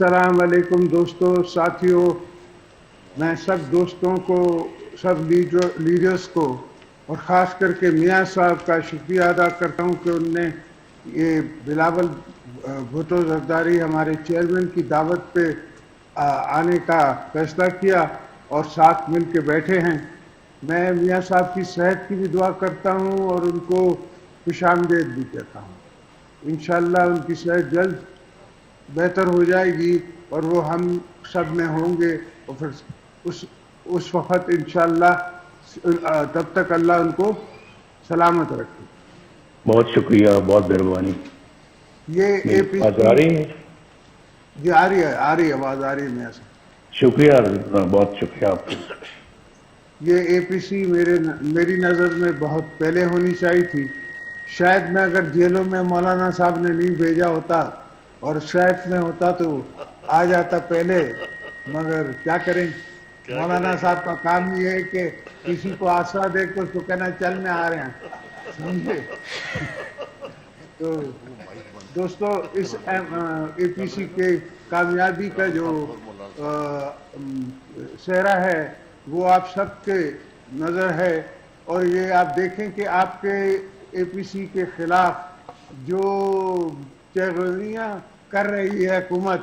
السلام علیکم دوستوں، ساتھیوں، میں سب دوستوں کو، سب لیڈرز کو اور خاص کر کے میاں صاحب کا شکریہ ادا کرتا ہوں کہ ان نے یہ بلاول بھٹو زرداری ہمارے چیئرمین کی دعوت پہ آنے کا فیصلہ کیا اور ساتھ مل کے بیٹھے ہیں۔ میں میاں صاحب کی صحت کی بھی دعا کرتا ہوں اور ان کو خوش آمدید بھی کہتا ہوں۔ انشاءاللہ ان کی صحت جلد بہتر ہو جائے گی اور وہ ہم سب میں ہوں گے، اور پھر اس وقت انشاءاللہ تب تک اللہ ان کو سلامت رکھے۔ بہت شکریہ، بہت مہربانی۔ یہ اے میری پی آواز سی آ رہی ہے؟ جی آ رہی ہے، آواز آ رہی ہے میاں صاحب۔ شکریہ، بہت شکریہ آپ کو۔ یہ اے پی سی میری نظر میں بہت پہلے ہونی چاہیے تھی۔ شاید میں اگر جیلوں میں مولانا صاحب نے نہیں بھیجا ہوتا اور شاید میں ہوتا تو آ جاتا پہلے، مگر کیا کریں، مولانا صاحب کا کام یہ ہے کہ کسی کو آسرا دے کر اس کو کہنا چل میں آ رہے ہیں، سمجھے۔ تو دوستو، اس اے پی سی کے کامیابی کا جو صحرا ہے وہ آپ سب کے نظر ہے، اور یہ آپ دیکھیں کہ آپ کے اے پی سی کے خلاف جو چغلیاں کر رہی ہے حکومت،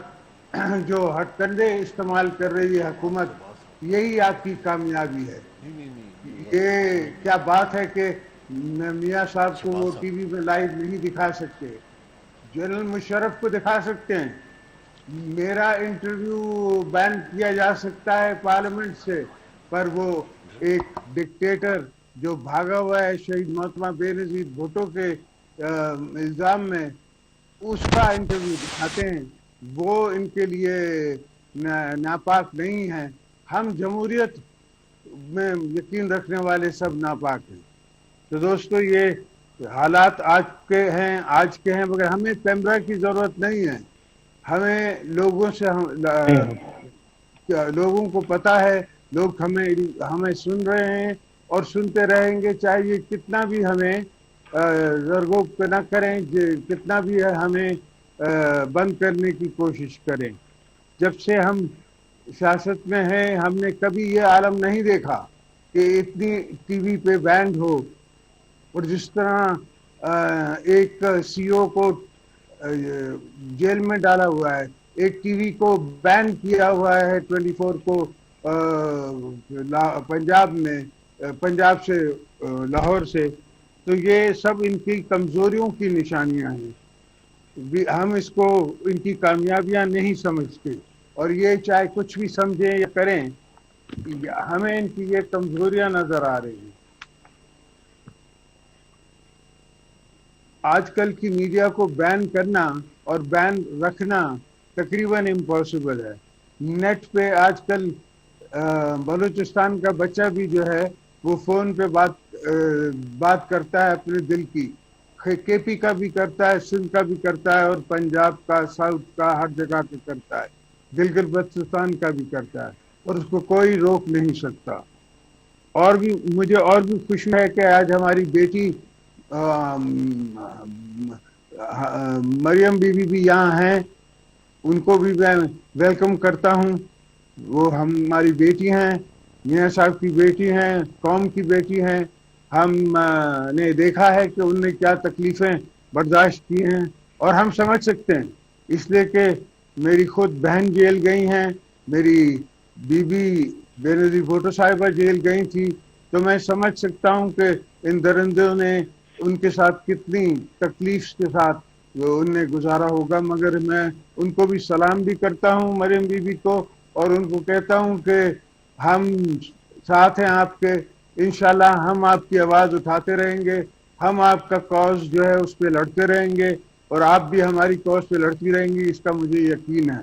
جو ہتھ کنڈے استعمال کر رہی ہے حکومت، یہی آپ کی کامیابی ہے۔ یہ کیا بات ہے کہ میاں صاحب کو وہ ٹی وی میں لائیو نہیں دکھا سکتے، جنرل مشرف کو دکھا سکتے ہیں، میرا انٹرویو بین کیا جا سکتا ہے پارلیمنٹ سے، پر وہ ایک ڈکٹیٹر جو بھاگا ہوا ہے شہید محترمہ بے نظیر بھٹو کے الزام میں، اس کا انٹرویو دکھاتے ہیں، وہ ان کے لیے ناپاک نہیں ہے۔ ہم جمہوریت میں یقین رکھنے والے سب ناپاک ہیں۔ تو دوستو، یہ حالات آج کے ہیں، مگر ہمیں کیمرہ کی ضرورت نہیں ہے۔ ہمیں لوگوں کو پتا ہے، لوگ ہمیں سن رہے ہیں اور سنتے رہیں گے، چاہے یہ کتنا بھی ہمیں زرگوب نہ کریں، کتنا بھی ہمیں بند کرنے کی کوشش کریں۔ جب سے ہم سیاست میں ہیں، ہم نے کبھی یہ عالم نہیں دیکھا کہ اتنی ٹی وی پہ بینڈ ہو، اور جس طرح ایک سی او کو جیل میں ڈالا ہوا ہے، ایک ٹی وی کو بین کیا ہوا ہے 24 کو پنجاب سے، لاہور سے، تو یہ سب ان کی کمزوریوں کی نشانیاں ہیں۔ ہم اس کو ان کی کامیابیاں نہیں سمجھتے، اور یہ چاہے کچھ بھی سمجھیں یا کریں، ہمیں ان کی یہ کمزوریاں نظر آ رہی ہیں۔ آج کل کی میڈیا کو بین کرنا اور بین رکھنا تقریباً امپاسبل ہے۔ نیٹ پہ آج کل بلوچستان کا بچہ بھی جو ہے وہ فون پہ بات کرتا ہے اپنے دل کی، کے پی کا بھی کرتا ہے، سندھ کا بھی کرتا ہے، اور پنجاب کا، ساؤتھ کا، ہر جگہ پہ کرتا ہے، گلگت بلتستان کا بھی کرتا ہے، اور اس کو کوئی روک نہیں سکتا۔ اور بھی مجھے اور بھی خوشی ہے کہ آج ہماری بیٹی مریم بی بی بھی یہاں ہیں، ان کو بھی میں ویلکم کرتا ہوں۔ وہ ہماری بیٹی ہیں، میاں صاحب کی بیٹی ہیں، قوم کی بیٹی ہیں۔ ہم نے دیکھا ہے کہ ان نے کیا تکلیفیں برداشت کی ہیں، اور ہم سمجھ سکتے ہیں، اس لیے کہ میری خود بہن جیل گئی ہیں، میری بی بی بے نظیر بھٹو صاحبہ جیل گئی تھی، تو میں سمجھ سکتا ہوں کہ ان درندوں نے ان کے ساتھ کتنی تکلیف کے ساتھ ان نے گزارا ہوگا۔ مگر میں ان کو بھی سلام بھی کرتا ہوں، مریم بی بی کو، اور ان کو کہتا ہوں کہ ہم ساتھ ہیں آپ کے، انشاءاللہ ہم آپ کی آواز اٹھاتے رہیں گے، ہم آپ کا کاز جو ہے اس پہ لڑتے رہیں گے، اور آپ بھی ہماری کاز پہ لڑتی رہیں گی، اس کا مجھے یقین ہے۔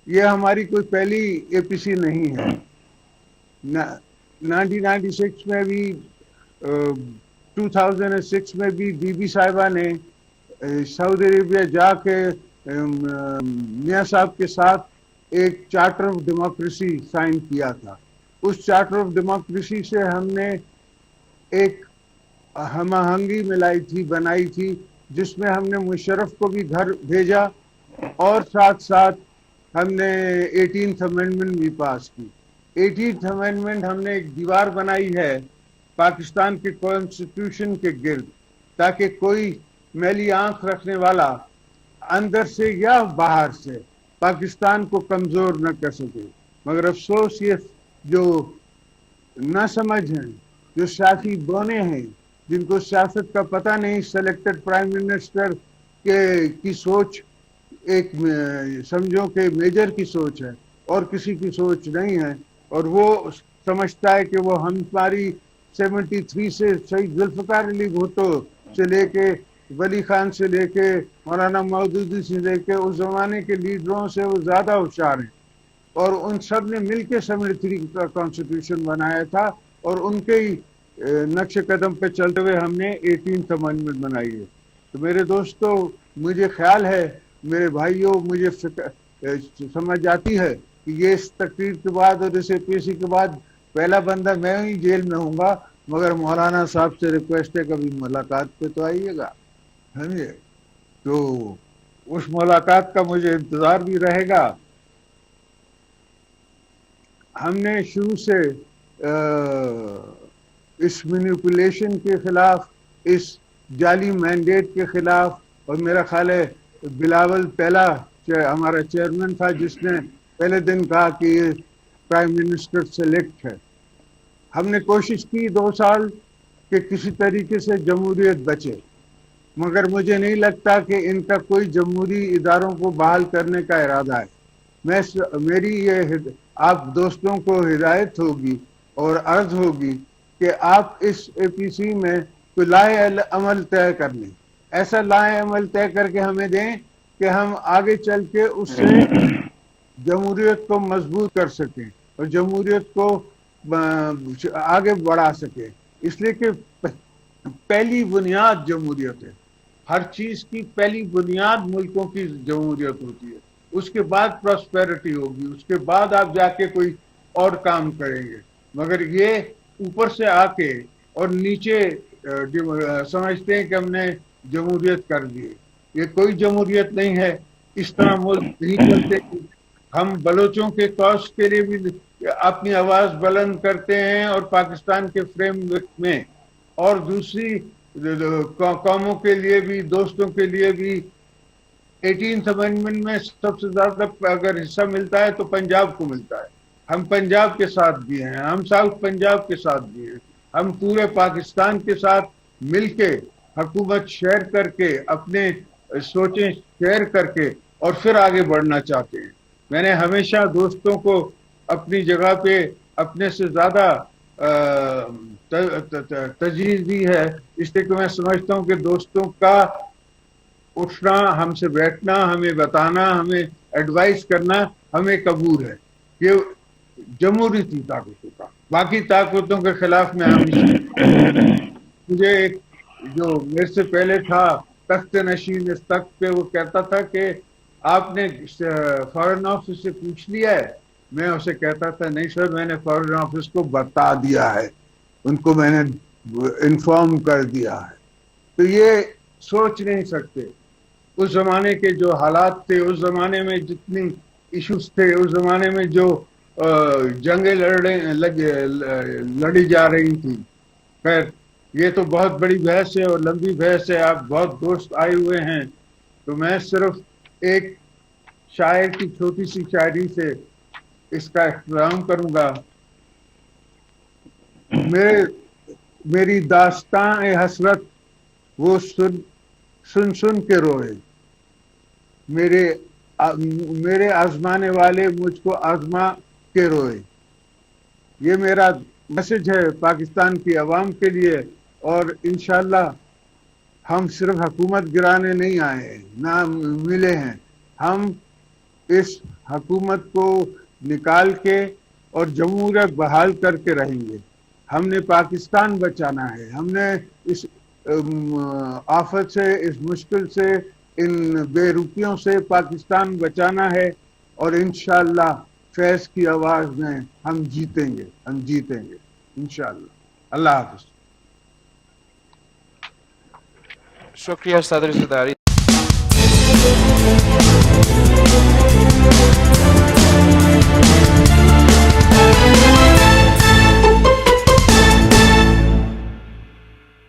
یہ ہماری کوئی پہلی اے پی سی نہیں ہے۔ 1996 میں بھی، 2006 میں بھی بی بی صاحبہ نے سعودی عربیہ جا کے میاں صاحب کے ساتھ ایک چارٹر آف ڈیموکریسی سائن کیا تھا۔ اس چارٹر آف ڈیموکریسی سے ہم نے ایک ہم آہنگی بنائی تھی، جس میں ہم نے مشرف کو بھی گھر بھیجا اور ساتھ ساتھ ہم نے 18th امینڈمنٹ بھی پاس کی. 18th امینڈمنٹ ہم نے ایک دیوار بنائی ہے پاکستان کے کانسٹیٹیوشن کے گرد, تاکہ کوئی میلی آنکھ رکھنے والا اندر سے یا باہر سے پاکستان کو کمزور نہ کر سکے. مگر افسوس یہ جو نہ سمجھ ہیں, جو سیاسی بونے ہیں, جن کو سیاست کا پتہ نہیں, سلیکٹڈ پرائم منسٹر کی سوچ ایک سمجھو کہ میجر کی سوچ ہے اور کسی کی سوچ نہیں ہے, اور وہ سمجھتا ہے کہ وہ ہماری 73 سے شہید ذوالفقار علی بھٹو سے لے کے ولی خان سے لے کے مولانا مودودی سے لے کے اس زمانے کے لیڈروں سے وہ زیادہ ہوشیار ہیں, اور ان سب نے مل کے 73 کا کانسٹیٹیوشن بنایا تھا, اور ان کے ہی نقش قدم پہ چلتے ہوئے ہم نے 18th امینڈمنٹ بنائی ہے. تو میرے دوستو, مجھے خیال ہے, میرے بھائیوں, مجھے سمجھ آتی ہے کہ یہ اس تقریر کے بعد اور اس APSC کے بعد پہلا بندہ میں ہی جیل میں ہوں گا, مگر مولانا صاحب سے ریکویسٹ ہے کبھی ملاقات پہ تو آئیے گا, سمجھے؟ تو اس ملاقات کا مجھے انتظار بھی رہے گا. ہم نے شروع سے اس مینیپولیشن کے خلاف, اس جعلی مینڈیٹ کے خلاف, اور میرا خیال ہے بلاول پہلا ہمارا چیئرمین تھا جس نے پہلے دن کہا کہ یہ پرائم منسٹر سلیکٹ ہے. ہم نے کوشش کی 2 سال کہ کسی طریقے سے جمہوریت بچے, مگر مجھے نہیں لگتا کہ ان کا کوئی جمہوری اداروں کو بحال کرنے کا ارادہ ہے. میری یہ آپ دوستوں کو ہدایت ہوگی اور عرض ہوگی کہ آپ اس APC میں کوئی لائحہ عمل طے کر لیں, ایسا لائحہ عمل طے کر کے ہمیں دیں کہ ہم آگے چل کے اس سے جمہوریت کو مضبوط کر سکیں اور جمہوریت کو آگے بڑھا سکیں. اس لیے کہ پہلی بنیاد جمہوریت ہے, ہر چیز کی پہلی بنیاد ملکوں کی جمہوریت ہوتی ہے, اس کے بعد پراسپیرٹی ہوگی, اس کے بعد آپ جا کے کوئی اور کام کریں گے. مگر یہ اوپر سے آ کے اور نیچے سمجھتے ہیں کہ ہم نے جمہوریت کر دی, یہ کوئی جمہوریت نہیں ہے. اس طرح ملک نہیں چلتے. ہم بلوچوں کے کاز کے لیے بھی اپنی آواز بلند کرتے ہیں اور پاکستان کے فریم ورک میں, اور دوسری قوموں کے لیے بھی, دوستوں کے لیے بھی 18th امینڈمنٹ میں سب سے زیادہ اگر حصہ ملتا ہے تو پنجاب کو ملتا ہے. ہم پنجاب کے ساتھ بھی ہیں, ہم ساؤتھ پنجاب کے ساتھ بھی ہیں, ہم پورے پاکستان کے ساتھ مل کے حکومت شیئر کر کے, اپنے سوچیں شیئر کر کے اور پھر آگے بڑھنا چاہتے ہیں. میں نے ہمیشہ دوستوں کو اپنی جگہ پہ اپنے سے زیادہ ترجیح دی ہے, اس لیے کہ میں سمجھتا ہوں کہ دوستوں کا اٹھنا, ہم سے بیٹھنا, ہمیں بتانا, ہمیں ایڈوائز کرنا ہمیں قبول ہے. یہ جمہوریتی طاقتوں کا, باقی طاقتوں کے خلاف میں ہمیشہ, مجھے ایک جو میرے سے پہلے تھا تخت نشین اس تخت پہ, وہ کہتا تھا کہ آپ نے فارن آفس سے پوچھ لیا ہے. میں اسے کہتا تھا نہیں سر, میں نے فارن آفس کو بتا دیا ہے, ان کو میں نے انفارم کر دیا ہے. تو یہ سوچ نہیں سکتے اس زمانے کے جو حالات تھے, اس زمانے میں جتنی ایشوز تھے, اس زمانے میں جو جنگیں لڑی جا رہی تھی. خیر یہ تو بہت بڑی بحث ہے اور لمبی بحث ہے, آپ بہت دوست آئے ہوئے ہیں, تو میں صرف ایک شاعر کی چھوٹی سی شاعری سے اس کا احترام کروں گا. میری داستان حسرت وہ سن سن کے روئے, میرے آزمانے والے مجھ کو آزما کے روئے. یہ میرا میسج ہے پاکستان کی عوام کے لیے, اور انشاءاللہ ہم صرف حکومت گرانے نہیں آئے ہیں, نہ ملے ہیں, ہم اس حکومت کو نکال کے اور جمہوریت بحال کر کے رہیں گے. ہم نے پاکستان بچانا ہے, ہم نے اس آفت سے, اس مشکل سے, ان بے رکیوں سے پاکستان بچانا ہے, اور انشاءاللہ فیض کی آواز میں ہم جیتیں گے, ہم جیتیں گے انشاءاللہ. اللہ حافظ. شکریہ صدر زرداری.